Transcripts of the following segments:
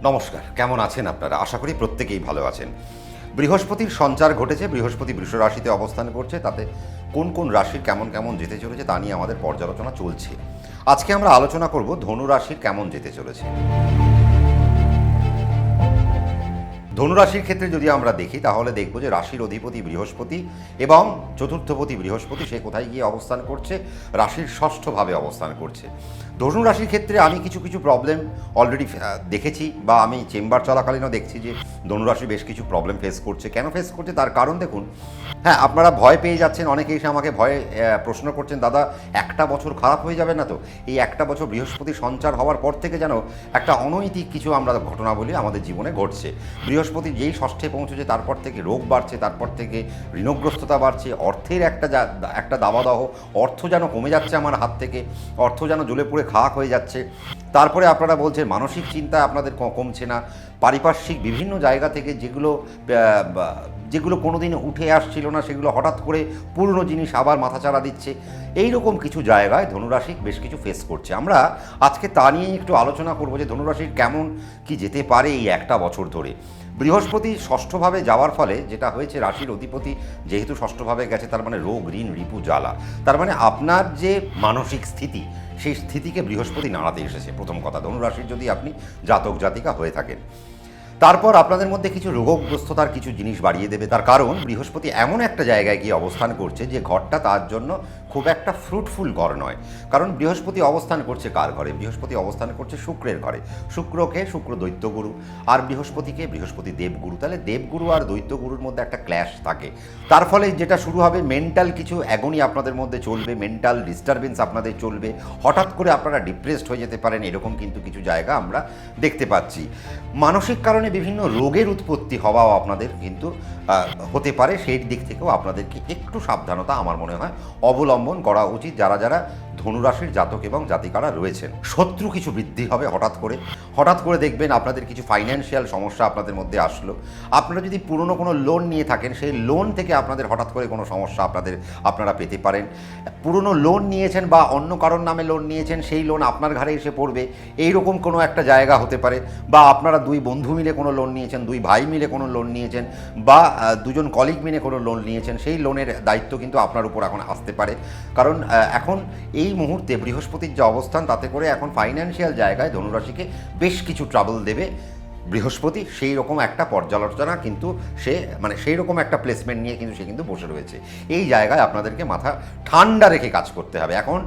নমস্কার, কেমন আছেন আপনারা? আশা করি প্রত্যেকেই ভালো আছেন। বৃহস্পতির সঞ্চার ঘটেছে, বৃহস্পতি বৃষ রাশিতে অবস্থান করছে, তাতে কোন কোন রাশির কেমন কেমন যেতে চলেছে তা নিয়ে আমাদের পর্যালোচনা চলছে। আজকে আমরা আলোচনা করব ধনু রাশির কেমন যেতে চলেছে। ধনুরাশির ক্ষেত্রে যদি আমরা দেখি তাহলে দেখব যে রাশির অধিপতি বৃহস্পতি এবং চতুর্থপতি বৃহস্পতি সে কোথায় গিয়ে অবস্থান করছে? রাশির ষষ্ঠভাবে অবস্থান করছে। ধনু রাশির ক্ষেত্রে আমি কিছু কিছু প্রবলেম অলরেডি দেখেছি বা আমি চেম্বার চলাকালীনও দেখছি যে ধনুরাশি বেশ কিছু প্রবলেম ফেস করছে। কেন ফেস করছে তার কারণ দেখুন। হ্যাঁ, আপনারা ভয় পেয়ে যাচ্ছেন, অনেকে এসে আমাকে ভয়ে প্রশ্ন করছেন, দাদা একটা বছর খারাপ হয়ে যাবে না তো? এই একটা বছর বৃহস্পতি সঞ্চার হওয়ার পর থেকে যেন একটা অনৈতিক কিছু আমরা ঘটনাবলী আমাদের জীবনে ঘটছে। বৃহস্পতি যেই ষষ্ঠে পৌঁছেছে তারপর থেকে রোগ বাড়ছে, তারপর থেকে ঋণগ্রস্ততা বাড়ছে, অর্থের একটা দাবাদাহ, অর্থ যেন কমে যাচ্ছে আমার হাত থেকে, অর্থ যেন জ্বলে পুড়ে খাক হয়ে যাচ্ছে। তারপরে আপনারা বলছেন মানসিক চিন্তা আপনাদের কমছে না, পারিপার্শ্বিক বিভিন্ন জায়গা থেকে যেগুলো কোনোদিন উঠে আসছিল না সেগুলো হঠাৎ করে পুরনো জিনিস আবার মাথাচাড়া দিচ্ছে। এই রকম কিছু জায়গায় ধনুরাশি বেশ কিছু ফেস করছে। আমরা আজকে তা নিয়েই একটু আলোচনা করব যে ধনুরাশির কেমন কি যেতে পারে এই একটা বছর ধরে। বৃহস্পতি ষষ্ঠভাবে যাওয়ার ফলে যেটা হয়েছে, রাশির অধিপতি যেহেতু ষষ্ঠভাবে গেছে, তার মানে রোগ ঋণ রিপু জ্বালা, তার মানে আপনার যে মানসিক স্থিতি সেই স্থিতিকে বৃহস্পতি নাড়াতে এসেছে। প্রথম কথা, ধনুরাশির যদি আপনি জাতক জাতিকা হয়ে থাকেন, তারপর আপনাদের মধ্যে কিছু রোগগ্রস্ততার কিছু জিনিস বাড়িয়ে দেবে। তার কারণ বৃহস্পতি এমন একটা জায়গায় গিয়ে অবস্থান করছে যে ঘরটা তার জন্য খুব একটা ফ্রুটফুল ঘর নয়। কারণ বৃহস্পতি অবস্থান করছে কার ঘরে? বৃহস্পতি অবস্থান করছে শুক্রের ঘরে। শুক্র দৈত্যগুরু, আর বৃহস্পতি দেবগুরু। তাহলে দেবগুরু আর দৈত্যগুরুর মধ্যে একটা ক্ল্যাশ থাকে। তার ফলে যেটা শুরু হবে, মেন্টাল কিছু অ্যাগনি আপনাদের মধ্যে চলবে, মেন্টাল ডিস্টারবেন্স আপনাদের চলবে, হঠাৎ করে আপনারা ডিপ্রেসড হয়ে যেতে পারেন। এরকম কিন্তু কিছু জায়গা আমরা দেখতে পাচ্ছি। মানসিক কারণে বিভিন্ন রোগের উৎপত্তি হওয়াও আপনাদের কিন্তু হতে পারে। সেই দিক থেকেও আপনাদেরকে একটু সাবধানতা আমার মনে হয় অবলম্বন করা উচিত যারা যারা ধনুরাশির জাতক এবং জাতিকারা রয়েছেন। শত্রু কিছু বৃদ্ধি হবে হঠাৎ করে দেখবেন আপনাদের কিছু ফাইন্যান্সিয়াল সমস্যা আপনাদের মধ্যে আসলো। আপনারা যদি পুরনো কোনো লোন নিয়ে থাকেন, সেই লোন থেকে আপনাদের হঠাৎ করে কোনো সমস্যা আপনারা পেতে পারেন। পুরনো লোন নিয়েছেন বা অন্য কারোর নামে লোন নিয়েছেন, সেই লোন আপনার ঘাড়ে এসে পড়বে, এইরকম কোনো একটা জায়গা হতে পারে। বা আপনারা দুই বন্ধু মিলে কোনো লোন নিয়েছেন, দুই ভাই মিলে কোনো লোন নিয়েছেন, বা দুজন কলিগ মিলে কোনো লোন নিয়েছেন, সেই লোনের দায়িত্ব কিন্তু আপনার উপর এখন আসতে পারে। কারণ এখন এই মুহূর্তে বৃহস্পতির যে অবস্থান, তাতে করে এখন ফাইন্যান্সিয়াল জায়গায় ধনুরাশিকে বেশ কিছু ট্রাবল দেবে বৃহস্পতি। সেই রকম একটা পর্যালোচনা কিন্তু সেই রকম একটা প্লেসমেন্ট নিয়ে কিন্তু সে কিন্তু বসে রয়েছে। এই জায়গায় আপনাদেরকে মাথা ঠান্ডা রেখে কাজ করতে হবে। এখন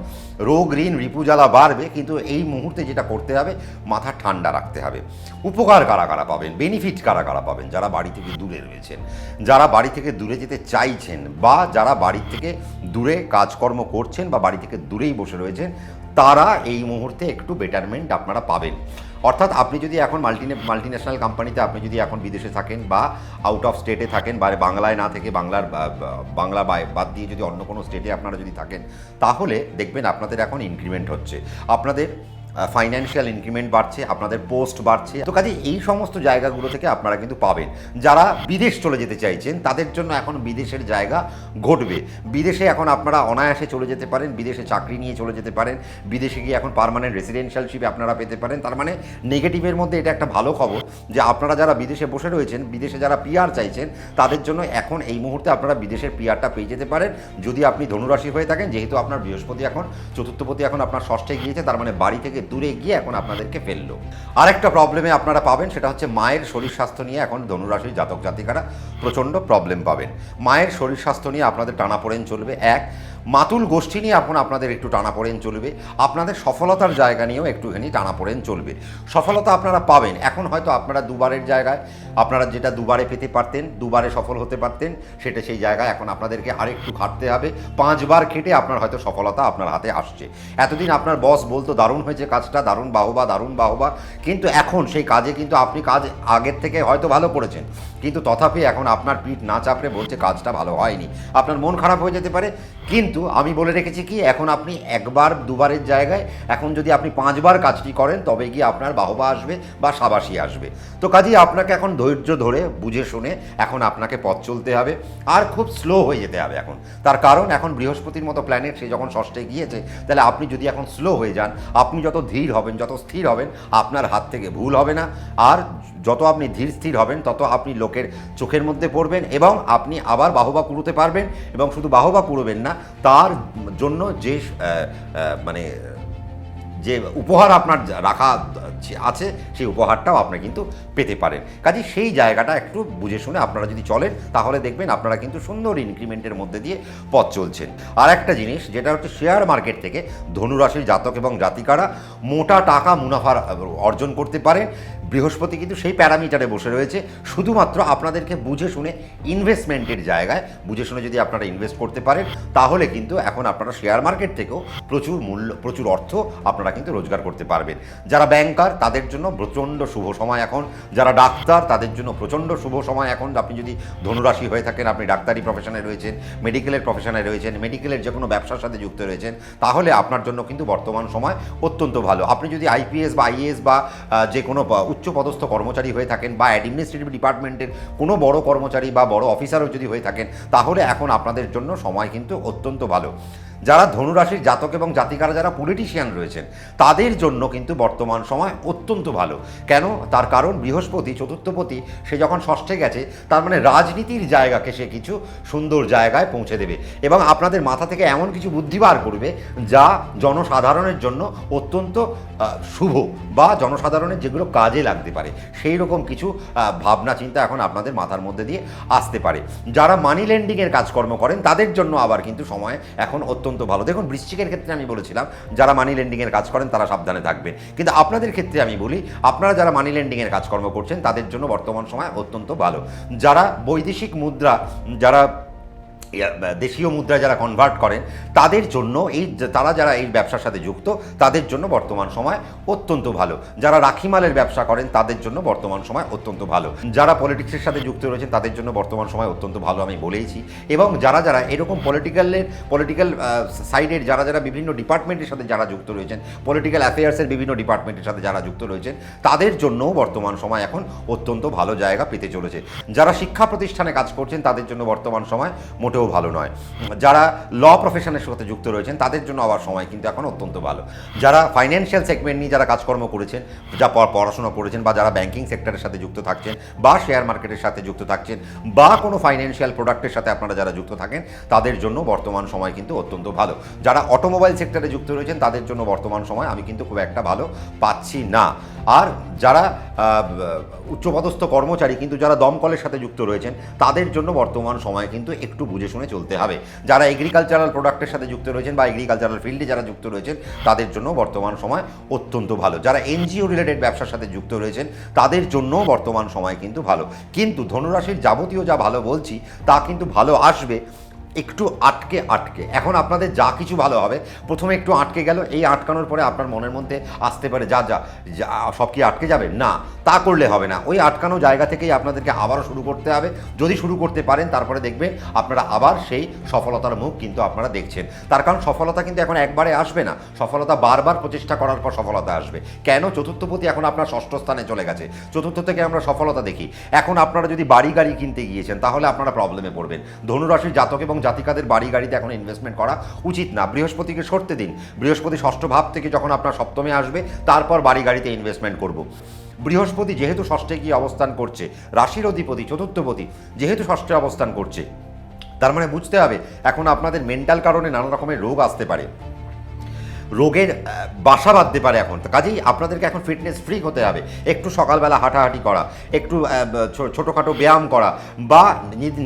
রোগ ঋণ রিপুজ্বালা বাড়বে, কিন্তু এই মুহূর্তে যেটা করতে হবে, মাথা ঠান্ডা রাখতে হবে। উপকার কারা কারা পাবেন, বেনিফিট কারা কারা পাবেন? যারা বাড়ি থেকে দূরে রয়েছেন, যারা বাড়ি থেকে দূরে যেতে চাইছেন, বা যারা বাড়ি থেকে দূরে কাজকর্ম করছেন বা বাড়ি থেকে দূরেই বসে রয়েছেন, তারা এই মুহূর্তে একটু বেটারমেন্ট আপনারা পাবেন। অর্থাৎ আপনি যদি এখন মাল্টিন্যাশনাল কোম্পানিতে আপনি যদি এখন বিদেশে থাকেন বা আউট অফ স্টেটে থাকেন, বা বাংলায় না থেকে বাংলা বাদ দিয়ে যদি অন্য কোনো স্টেটে আপনারা যদি থাকেন, তাহলে দেখবেন আপনাদের এখন ইনক্রিমেন্ট হচ্ছে, আপনাদের ফাইন্যান্সিয়াল ইনক্রিমেন্ট বাড়ছে, আপনাদের পোস্ট বাড়ছে। তো কাজে এই সমস্ত জায়গাগুলো থেকে আপনারা কিন্তু পাবেন। যারা বিদেশ চলে যেতে চাইছেন তাদের জন্য এখন বিদেশের জায়গা ঘটবে। বিদেশে এখন আপনারা অনায়াসে চলে যেতে পারেন, বিদেশে চাকরি নিয়ে চলে যেতে পারেন, বিদেশে গিয়ে এখন পার্মানেন্ট রেসিডেন্সিয়ালশিপ আপনারা পেতে পারেন। তার মানে নেগেটিভের মধ্যে এটা একটা ভালো খবর যে আপনারা যারা বিদেশে বসে রয়েছেন, বিদেশে যারা পিআর চাইছেন, তাদের জন্য এখন এই মুহূর্তে আপনারা বিদেশের পিআরটা পেয়ে যেতে পারেন, যদি আপনি ধনুরাশি হয়ে থাকেন। যেহেতু আপনার বৃহস্পতি এখন চতুর্থপতি এখন আপনার ষষ্ঠে গিয়েছে, তার মানে বাড়ি থেকে দূরে গিয়ে এখন আপনাদেরকে ফেললো। আরেকটা প্রবলেমে আপনারা পাবেন, সেটা হচ্ছে মায়ের শরীর স্বাস্থ্য নিয়ে এখন ধনুরাশির জাতক জাতিকারা প্রচণ্ড প্রবলেম পাবেন। মায়ের শরীর স্বাস্থ্য নিয়ে আপনাদের টানাপোড়েন চলবে। মাতুল গোষ্ঠী নিয়ে এখন আপনাদের একটু টানাপোড়েন চলবে। আপনাদের সফলতার জায়গা নিয়েও একটুখানি টানাপোড়েন চলবে। সফলতা আপনারা পাবেন। এখন হয়তো আপনারা দুবারের জায়গায়, আপনারা যেটা দুবারে পেতে পারতেন, দুবারে সফল হতে পারতেন, সেটা সেই জায়গায় এখন আপনাদেরকে আরেকটু খাটতে হবে। 5 বার খেটে আপনার হয়তো সফলতা আপনার হাতে আসছে। এতদিন আপনার বস বলতো দারুণ হয়েছে কাজটা, দারুণ বাহবা, কিন্তু এখন সেই কাজে কিন্তু আপনি কাজ আগের থেকে হয়তো ভালো করেছেন, কিন্তু তথাপি এখন আপনার পিঠ না চাপড়ে বলছে কাজটা ভালো হয়নি। আপনার মন খারাপ হয়ে যেতে পারে, কিন্তু কিন্তু আমি বলে রেখেছি কি, এখন আপনি একবার দুবারের জায়গায় এখন যদি আপনি 5বার কাজটি করেন তবে গিয়ে আপনার বাহবা আসবে বা সাবাসী আসবে। তো কাজেই আপনাকে এখন ধৈর্য ধরে বুঝে শুনে এখন আপনাকে পথ চলতে হবে, আর খুব স্লো হয়ে যেতে হবে এখন। তার কারণ এখন বৃহস্পতির মতো প্ল্যানেট সে যখন ষষ্ঠে গিয়েছে, তাহলে আপনি যদি এখন স্লো হয়ে যান, আপনি যত ধীর হবেন, যত স্থির হবেন, আপনার হাত থেকে ভুল হবে না। আর যত আপনি ধীর স্থির হবেন তত আপনি লোকের চোখের মধ্যে পড়বেন এবং আপনি আবার বাহবা কুড়োতে পারবেন। এবং শুধু বাহবা কুড়োবেন না, তার জন্য যে মানে যে উপহার আপনার রাখা আছে সেই উপহারটাও আপনি কিন্তু পেতে পারেন। কাজে সেই জায়গাটা একটু বুঝে শুনে আপনারা যদি চলেন তাহলে দেখবেন আপনারা কিন্তু সুন্দর ইনক্রিমেন্টের মধ্যে দিয়ে পথ চলছেন। আর একটা জিনিস যেটা হচ্ছে, শেয়ার মার্কেট থেকে ধনুরাশির জাতক এবং জাতিকারা মোটা টাকা মুনাফা অর্জন করতে পারেন। বৃহস্পতি কিন্তু সেই প্যারামিটারে বসে রয়েছে, শুধুমাত্র আপনাদেরকে বুঝে শুনে ইনভেস্টমেন্টের জায়গায় বুঝে শুনে যদি আপনারা ইনভেস্ট করতে পারেন তাহলে কিন্তু এখন আপনারা শেয়ার মার্কেট থেকেও প্রচুর অর্থ আপনারা কিন্তু রোজগার করতে পারবেন। যারা ব্যাংকার তাদের জন্য প্রচণ্ড শুভ সময় এখন, যারা ডাক্তার তাদের জন্য প্রচণ্ড শুভ সময় এখন। আপনি যদি ধনুরাশি হয়ে থাকেন, আপনি ডাক্তারি প্রফেশনে রয়েছেন, মেডিকেলের প্রফেশনে রয়েছেন, মেডিকেলের যে কোনো ব্যবসার সাথে যুক্ত রয়েছেন, তাহলে আপনার জন্য কিন্তু বর্তমান সময় অত্যন্ত ভালো। আপনি যদি আইপিএস বা আইএএস বা যে কোনো উচ্চপদস্থ কর্মচারী হয়ে থাকেন বা অ্যাডমিনিস্ট্রেটিভ ডিপার্টমেন্টের কোনো বড় কর্মচারী বা বড় অফিসারও যদি হয়ে থাকেন, তাহলে এখন আপনাদের জন্য সময় কিন্তু অত্যন্ত ভালো। যারা ধনুরাশির জাতক এবং জাতিকারা যারা পলিটিশিয়ান রয়েছেন তাদের জন্য কিন্তু বর্তমান সময় অত্যন্ত ভালো। কেন? তার কারণ বৃহস্পতি চতুর্থপতি সে যখন ষষ্ঠে গেছে, তার মানে রাজনীতির জায়গাকে সে কিছু সুন্দর জায়গায় পৌঁছে দেবে এবং আপনাদের মাথা থেকে এমন কিছু বুদ্ধি বার করবে যা জনসাধারণের জন্য অত্যন্ত শুভ বা জনসাধারণের যেগুলো কাজে লাগতে পারে সেই রকম কিছু ভাবনা চিন্তা এখন আপনাদের মাথার মধ্যে দিয়ে আসতে পারে। যারা মানি লেন্ডিংয়ের কাজকর্ম করেন তাদের জন্য আবার কিন্তু সময় এখন অত্যন্ত ভালো। দেখুন, বৃশ্চিকের ক্ষেত্রে আমি বলেছিলাম যারা মানি লেন্ডিংয়ের কাজ করেন তারা সাবধানে থাকবেন, কিন্তু আপনাদের ক্ষেত্রে আমি বলি আপনারা যারা মানি লেন্ডিংয়ের কাজকর্ম করছেন তাদের জন্য বর্তমান সময় অত্যন্ত ভালো। যারা বৈদেশিক মুদ্রা, যারা দেশীয় মুদ্রা যারা কনভার্ট করেন তাদের জন্য যারা এই ব্যবসার সাথে যুক্ত তাদের জন্য বর্তমান সময় অত্যন্ত ভালো। যারা রাখিমালের ব্যবসা করেন তাদের জন্য বর্তমান সময় অত্যন্ত ভালো। যারা পলিটিক্সের সাথে যুক্ত রয়েছেন তাদের জন্য বর্তমান সময় অত্যন্ত ভালো আমি বলেইছি। এবং যারা এরকম পলিটিক্যাল সাইডের যারা বিভিন্ন ডিপার্টমেন্টের সাথে যারা যুক্ত রয়েছেন, পলিটিক্যাল অ্যাফেয়ার্সের বিভিন্ন ডিপার্টমেন্টের সাথে যারা যুক্ত রয়েছেন তাদের জন্যও বর্তমান সময় এখন অত্যন্ত ভালো জায়গা পেতে চলেছে। যারা শিক্ষা প্রতিষ্ঠানে কাজ করছেন তাদের জন্য বর্তমান সময় মোটেও ভালো নয়। যারা ল প্রফেশনের সাথে যুক্ত রয়েছেন তাদের জন্য আবার সময় কিন্তু এখন অত্যন্ত ভালো। যারা ফাইন্যান্সিয়াল সেগমেন্ট নিয়ে যারা কাজকর্ম করেছেন, যা পড়াশোনা করেছেন বা যারা ব্যাংকিং সেক্টরের সাথে যুক্ত থাকছেন বা শেয়ার মার্কেটের সাথে যুক্ত থাকছেন বা কোনো ফাইন্যান্সিয়াল প্রোডাক্টের সাথে আপনারা যারা যুক্ত থাকেন তাদের জন্য বর্তমান সময় কিন্তু অত্যন্ত ভালো। যারা অটোমোবাইল সেক্টরে যুক্ত রয়েছেন তাদের জন্য বর্তমান সময় আমি কিন্তু খুব একটা ভালো পাচ্ছি না। আর যারা উচ্চপদস্থ কর্মচারী কিন্তু যারা দমকলের সাথে যুক্ত রয়েছেন তাদের জন্য বর্তমান সময় কিন্তু একটু বুঝে শুনে চলতে হবে। যারা এগ্রিকালচারাল প্রোডাক্টের সাথে যুক্ত রয়েছেন বা এগ্রিকালচারাল ফিল্ডে যারা যুক্ত রয়েছেন তাদের জন্য বর্তমান সময় অত্যন্ত ভালো। যারা এনজিও রিলেটেড ব্যবসার সাথে যুক্ত রয়েছেন তাদের জন্য বর্তমান সময় কিন্তু ভালো। কিন্তু ধনুরাশির যাবতীয় যা ভালো বলছি তা কিন্তু ভালো আসবে একটু আটকে। এখন আপনাদের যা কিছু ভালো হবে প্রথমে একটু আটকে গেল, এই আটকানোর পরে আপনার মনের মধ্যে আসতে পারে যা সব কি আটকে যাবে, না তা করলে হবে না। ওই আটকানো জায়গা থেকেই আপনাদেরকে আবারও শুরু করতে হবে। যদি শুরু করতে পারেন তারপরে দেখবেন আপনারা আবার সেই সফলতার মুখ কিন্তু আপনারা দেখছেন। তার কারণ সফলতা কিন্তু এখন একবারে আসবে না, সফলতা বারবার প্রচেষ্টা করার পর সফলতা আসবে। কেন? চতুর্থপতি এখন আপনার ষষ্ঠ স্থানে চলে গেছে, চতুর্থ থেকে আমরা সফলতা দেখি। এখন আপনারা যদি বাড়ি গাড়ি কিনতে গিয়েছেন তাহলে আপনারা প্রবলেমে পড়বেন। ধনুরাশির জাতক এবং জাতিকাদের বাড়ি গাড়িতে এখন ইনভেস্টমেন্ট করা উচিত না। বৃহস্পতিকে সরতে দিন, বৃহস্পতি ষষ্ঠ ভাব থেকে যখন আপনার সপ্তমে আসবে তারপর বাড়ি গাড়িতে ইনভেস্টমেন্ট করব। বৃহস্পতি যেহেতু ষষ্ঠে গিয়ে অবস্থান করছে, রাশির অধিপতি চতুর্থপতি যেহেতু ষষ্ঠে অবস্থান করছে, তার মানে বুঝতে হবে এখন আপনাদের মেন্টাল কারণে নানা রকমের রোগ আসতে পারে, রোগের বাসা বাঁধতে পারে। এখন কাজেই আপনাদেরকে এখন ফিটনেস ফ্রি হতে হবে। একটু সকালবেলা হাঁটাহাঁটি করা, একটু ছোটোখাটো ব্যায়াম করা বা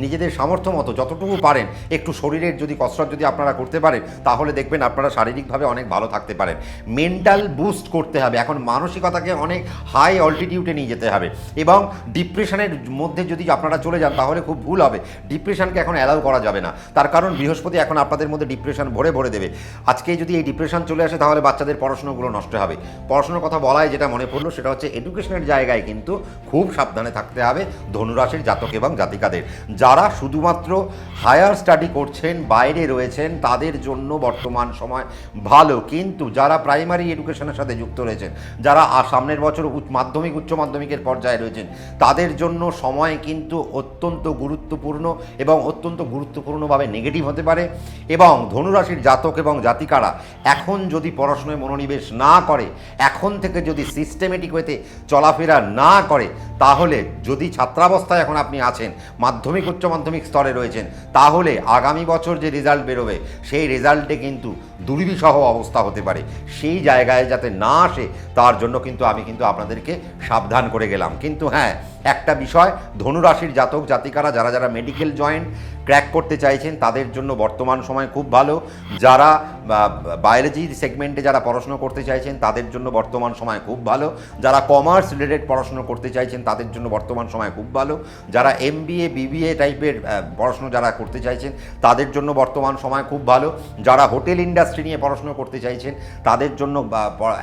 নিজেদের সামর্থ্য মতো যতটুকু পারেন একটু শরীরের যদি কসরত যদি আপনারা করতে পারেন তাহলে দেখবেন আপনারা শারীরিকভাবে অনেক ভালো থাকতে পারেন। মেন্টাল বুস্ট করতে হবে, এখন মানসিকতাকে অনেক হাই অল্টিটিউডে নিয়ে যেতে হবে এবং ডিপ্রেশনের মধ্যে যদি আপনারা চলে যান তাহলে খুব ভুল হবে। ডিপ্রেশনকে এখন অ্যালাউ করা যাবে না, তার কারণ বৃহস্পতি এখন আপনাদের মধ্যে ডিপ্রেশন ভরে দেবে। আজকে যদি এই ডিপ্রেশন চলে আসে তাহলে বাচ্চাদের পড়াশোনাগুলো নষ্ট হবে। পড়াশোনার কথা বলায় যেটা মনে পড়লো সেটা হচ্ছে এডুকেশনের জায়গায় কিন্তু খুব সাবধানে থাকতে হবে ধনুরাশির জাতক এবং জাতিকাদের। যারা শুধুমাত্র হায়ার স্টাডি করছেন, বাইরে রয়েছেন, তাদের জন্য বর্তমান সময় ভালো, কিন্তু যারা প্রাইমারি এডুকেশনের সাথে যুক্ত রয়েছেন, যারা সামনের বছর মাধ্যমিক উচ্চ মাধ্যমিকের পর্যায়ে রয়েছেন, তাদের জন্য সময় কিন্তু অত্যন্ত গুরুত্বপূর্ণ এবং অত্যন্ত গুরুত্বপূর্ণভাবে নেগেটিভ হতে পারে। এবং ধনুরাশির জাতক এবং জাতিকারা এখন যদি পড়াশোনায় মনোনিবেশ না করে, এখন থেকে যদি সিস্টেমেটিক ওয়েতে চলাফেরা না করে, তাহলে যদি ছাত্রাবস্থায় এখন আপনি আছেন, মাধ্যমিক উচ্চ মাধ্যমিক স্তরে রয়েছেন, তাহলে আগামী বছর যে রেজাল্ট বেরোবে সেই রেজাল্টে কিন্তু দুর্বিষহ অবস্থা হতে পারে। সেই জায়গায় যাতে না আসে তার জন্য কিন্তু আমি আপনাদেরকে সাবধান করে গেলাম। কিন্তু হ্যাঁ, একটা বিষয়, ধনুরাশির জাতক জাতিকারা যারা যারা মেডিকেল জয়েন্ট ক্র্যাক করতে চাইছেন তাদের জন্য বর্তমান সময় খুব ভালো। যারা বায়োলজি সেগমেন্টে যারা পড়াশোনা করতে চাইছেন তাদের জন্য বর্তমান সময় খুব ভালো। যারা কমার্স রিলেটেড পড়াশোনা করতে চাইছেন তাদের জন্য বর্তমান সময় খুব ভালো। যারা MBA BBA টাইপের পড়াশোনা যারা করতে চাইছেন তাদের জন্য বর্তমান সময় খুব ভালো। যারা হোটেল ইন্ডাস্ট্রি নিয়ে পড়াশোনা করতে চাইছেন তাদের জন্য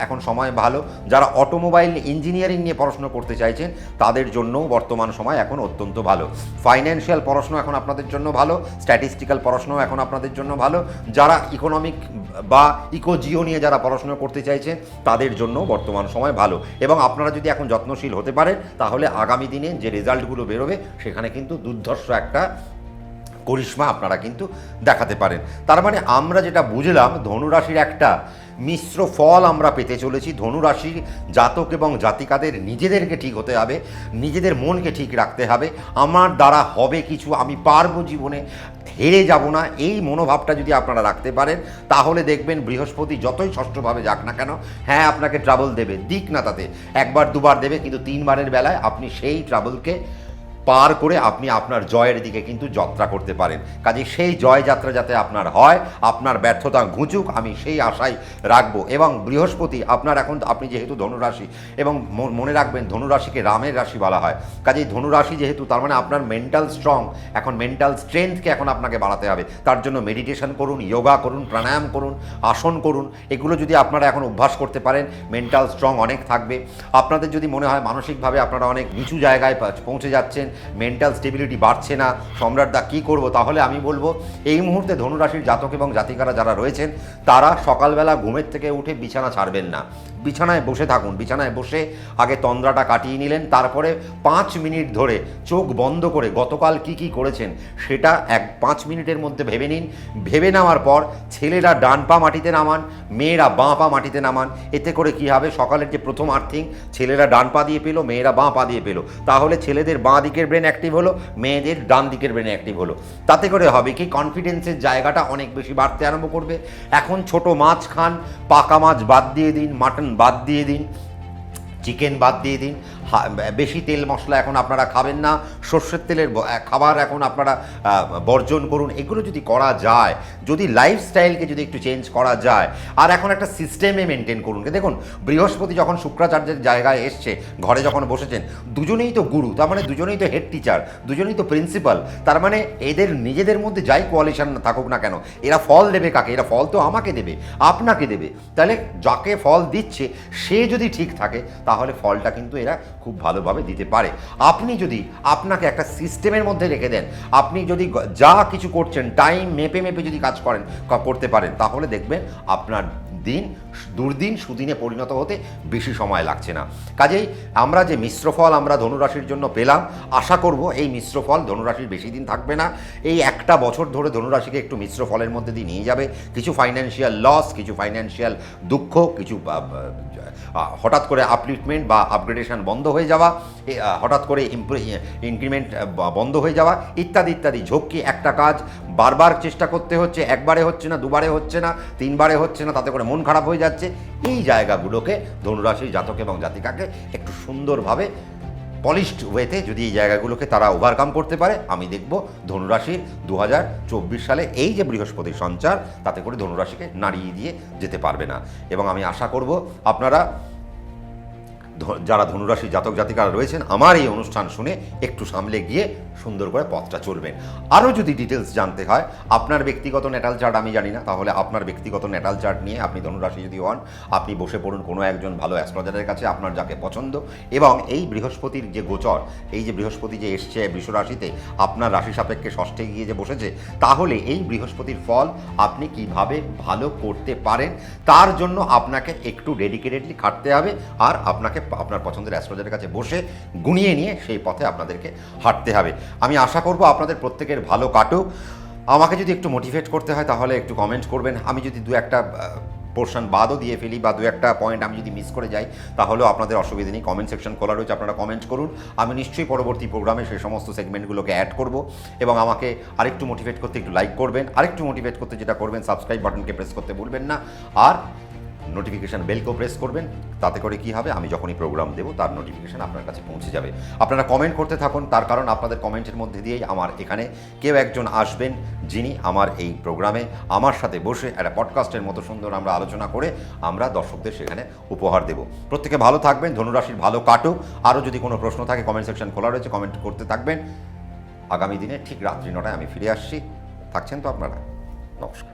এখন সময় ভালো। যারা অটোমোবাইল ইঞ্জিনিয়ারিং নিয়ে পড়াশোনা করতে চাইছেন তাদের জন্য বর্তমান সময় এখন অত্যন্ত ভালো। ফাইন্যান্সিয়াল পড়াশোনা এখন আপনাদের জন্য ভালো। স্ট্যাটিস্টিক্যাল পড়াশোনাও এখন আপনাদের জন্য ভালো। যারা ইকোনমিক বা ইকোজিও নিয়ে যারা পড়াশোনা করতে চাইছেন তাদের জন্য বর্তমান সময় ভালো। এবং আপনারা যদি এখন যত্নশীল হতে পারেন তাহলে আগামী দিনে যে রেজাল্টগুলো বেরোবে সেখানে কিন্তু দুর্ধর্ষ একটা করিশ্মা আপনারা কিন্তু দেখাতে পারেন। তার মানে আমরা যেটা বুঝলাম, ধনুরাশির একটা মিশ্র ফল আমরা পেতে চলেছি। ধনুরাশির জাতক এবং জাতিকাদের নিজেদেরকে ঠিক হতে হবে, নিজেদের মনকে ঠিক রাখতে হবে। আমার দ্বারা হবে কিছু, আমি পারবো, জীবনে হেরে যাব না, এই মনোভাবটা যদি আপনারা রাখতে পারেন তাহলে দেখবেন বৃহস্পতি যতই ষষ্ঠভাবে যাক না কেন, হ্যাঁ আপনাকে ট্রাবল দেবে, দিক না তাতে, একবার দুবার দেবে, কিন্তু তিনবারের বেলায় আপনি সেই ট্রাবলকে পার করে আপনি আপনার জয়ের দিকে কিন্তু যাত্রা করতে পারেন। কাজে সেই জয়যাত্রা যাতে আপনার হয়, আপনার ব্যর্থতা ঘুচুক, আমি সেই আশাই রাখবো। এবং বৃহস্পতি আপনার এখন, আপনি যেহেতু ধনুরাশি, এবং মনে রাখবেন ধনুরাশিকে রামের রাশি বলা হয়, কাজেই ধনুরাশি যেহেতু, তার মানে আপনার মেন্টাল স্ট্রং, এখন মেন্টাল স্ট্রেংথকে এখন আপনাকে বাড়াতে হবে। তার জন্য মেডিটেশন করুন, যোগা করুন, প্রাণায়াম করুন, আসন করুন। এগুলো যদি আপনারা এখন অভ্যাস করতে পারেন মেন্টাল স্ট্রং অনেক থাকবে। আপনাদের যদি মনে হয় মানসিকভাবে আপনারা অনেক নিচু জায়গায় পৌঁছে যাচ্ছেন, মেন্টাল স্টেবিলিটি বাড়ছে না, সম্রাটদা কী করব, তাহলে আমি বলবো এই মুহূর্তে ধনুরাশির জাতক এবং জাতিকারা যারা রয়েছেন তারা সকালবেলা ঘুমের থেকে উঠে বিছানা ছাড়বেন না, বিছানায় বসে থাকুন। বিছানায় বসে আগে তন্দ্রাটা কাটিয়ে নিলেন, তারপরে 5 মিনিট ধরে চোখ বন্ধ করে গতকাল কি কি করেছেন সেটা 5 মিনিটের মধ্যে ভেবে নিন। ভেবে নেওয়ার পর ছেলেরা ডান পা মাটিতে নামান, মেয়েরা বাঁ পা মাটিতে নামান। এতে করে কি হবে, সকালের যে প্রথম আর্থিং ছেলেরা ডান পা দিয়ে পেলো, মেয়েরা বাঁ পা দিয়ে পেলো, তাহলে ছেলেদের বাঁ দিকের ব্রেন অ্যাক্টিভ হলো, মেয়েদের ডান দিকের ব্রেন অ্যাক্টিভ হলো। তাতে করে হবে কি, কনফিডেন্সের জায়গাটা অনেক বেশি বাড়তে আরম্ভ করবে। এখন ছোট মাছ খান, পাকা মাছ বাদ দিয়ে দিন, মাটন বাদ দিয়ে দিন, চিকেন বাদ দিয়ে দিন, বেশি তেল মশলা এখন আপনারা খাবেন না, সর্ষের তেলের খাবার এখন আপনারা বর্জন করুন। এগুলো যদি করা যায়, যদি লাইফস্টাইলকে যদি একটু চেঞ্জ করা যায়, আর এখন একটা সিস্টেমে মেনটেন করুন। দেখুন বৃহস্পতি যখন শুক্রাচার্যের জায়গায় এসছে, ঘরে যখন বসেছেন, দুজনেই তো গুরু, তার মানে দুজনেই তো হেড টিচার, দুজনেই তো প্রিন্সিপাল। তার মানে এদের নিজেদের মধ্যে যাই কোয়ালিশন থাকুক না কেন, এরা ফল দেবে কাকে? এরা ফল তো আমাকে দেবে, আপনাকে দেবে। তাহলে যাকে ফল দিচ্ছে সে যদি ঠিক থাকে তাহলে ফলটা কিন্তু এরা খুব ভালোভাবে দিতে পারে। আপনি যদি আপনাকে একটা সিস্টেমের মধ্যে রেখে দেন, আপনি যদি যা কিছু করছেন টাইম মেপে মেপে যদি কাজ করতে পারেন, তাহলে দেখবেন আপনার দিন দুর্দিন সুদিনে পরিণত হতে বেশি সময় লাগছে না। কাজেই আমরা যে মিশ্র ফল আমরা ধনুরাশির জন্য পেলাম, আশা করব এই মিশ্র ফল ধনুরাশির বেশি দিন থাকবে না। এই একটা বছর ধরে ধনুরাশিকে একটু মিশ্র ফলের মধ্যে দিয়ে নিয়ে যাবে। কিছু ফাইন্যান্সিয়াল লস, কিছু ফাইন্যান্সিয়াল দুঃখ, কিছু হঠাৎ করে আপলিফমেন্ট বা আপগ্রেডেশন বন্ধ হয়ে যাওয়া, হঠাৎ করে ইনক্রিমেন্ট বন্ধ হয়ে যাওয়া, ইত্যাদি ইত্যাদি ঝক্কি। একটা কাজ বারবার চেষ্টা করতে হচ্ছে, একবারে হচ্ছে না, দুবারে হচ্ছে না, তিনবারে হচ্ছে না, তাতে করে মন খারাপ হয়ে যাচ্ছে। এই জায়গাগুলোকে ধনুরাশির জাতক এবং জাতিকাকে একটু সুন্দরভাবে পলিশড ওয়েতে যদি এই জায়গাগুলোকে তারা ওভারকাম করতে পারে, আমি দেখব ধনুরাশির 2024 সালে এই যে বৃহস্পতির সঞ্চার, তাতে করে ধনুরাশিকে নাড়িয়ে দিয়ে যেতে পারবে না। এবং আমি আশা করব আপনারা যারা ধনুরাশি জাতক জাতিকারা রয়েছেন আমার এই অনুষ্ঠান শুনে একটু সামলে গিয়ে সুন্দর করে পথটা চলবেন। আরও যদি ডিটেলস জানতে হয়, আপনার ব্যক্তিগত ন্যাটাল চার্ট আমি জানি না, তাহলে আপনার ব্যক্তিগত ন্যাটাল চার্ট নিয়ে আপনি ধনুরাশি যদি হন, আপনি বসে পড়ুন কোনো একজন ভালো অ্যাস্ট্রোলজারের কাছে, আপনার যাকে পছন্দ। এবং এই বৃহস্পতির যে গোচর, এই যে বৃহস্পতি যে এসছে বৃষ রাশিতে, আপনার রাশি সাপেক্ষে ষষ্ঠে গিয়ে যে বসেছে, তাহলে এই বৃহস্পতির ফল আপনি কিভাবে ভালো করতে পারেন তার জন্য আপনাকে একটু ডেডিকেটেডলি খাটতে হবে, আর আপনাকে আপনার পছন্দের অ্যাস্ট্রোলজারের কাছে বসে গুনিয়ে নিয়ে সেই পথে আপনাদেরকে হাঁটতে হবে। আমি আশা করব আপনাদের প্রত্যেকের ভালো কাটুক। আমাকে যদি একটু মোটিভেট করতে হয় তাহলে একটু কমেন্ট করবেন। আমি যদি দু একটা পোর্শন বাদও দিয়ে ফেলি বা দু একটা পয়েন্ট আমি যদি মিস করে যাই, তাহলেও আপনাদের অসুবিধা নেই, কমেন্ট সেকশন খোলা রয়েছে, আপনারা কমেন্ট করুন। আমি নিশ্চয়ই পরবর্তী প্রোগ্রামে সেই সমস্ত সেগমেন্টগুলোকে অ্যাড করব। এবং আমাকে আরেকটু মোটিভেট করতে একটু লাইক করবেন, আরেকটু মোটিভেট করতে যেটা করবেন, সাবস্ক্রাইব বাটনকে প্রেস করতে ভুলবেন না, আর নোটিফিকেশান বেলকেও প্রেস করবেন। তাতে করে কি হবে, আমি যখনই প্রোগ্রাম দেবো তার নোটিফিকেশান আপনার কাছে পৌঁছে যাবে। আপনারা কমেন্ট করতে থাকুন, তার কারণ আপনাদের কমেন্টের মধ্যে দিয়েই আমার এখানে কেউ একজন আসবেন যিনি আমার এই প্রোগ্রামে আমার সাথে বসে একটা পডকাস্টের মতো সুন্দর আমরা আলোচনা করে আমরা দর্শকদের সেখানে উপহার দেব। প্রত্যেকে ভালো থাকবেন, ধনুরাশির ভালো কাটুক। আরও যদি কোনো প্রশ্ন থাকে কমেন্ট সেকশন খোলা রয়েছে, কমেন্ট করতে থাকবেন। আগামী দিনে ঠিক রাত্রি 9টায় আমি ফিরে আসছি। থাকছেন তো আপনারা? নমস্কার।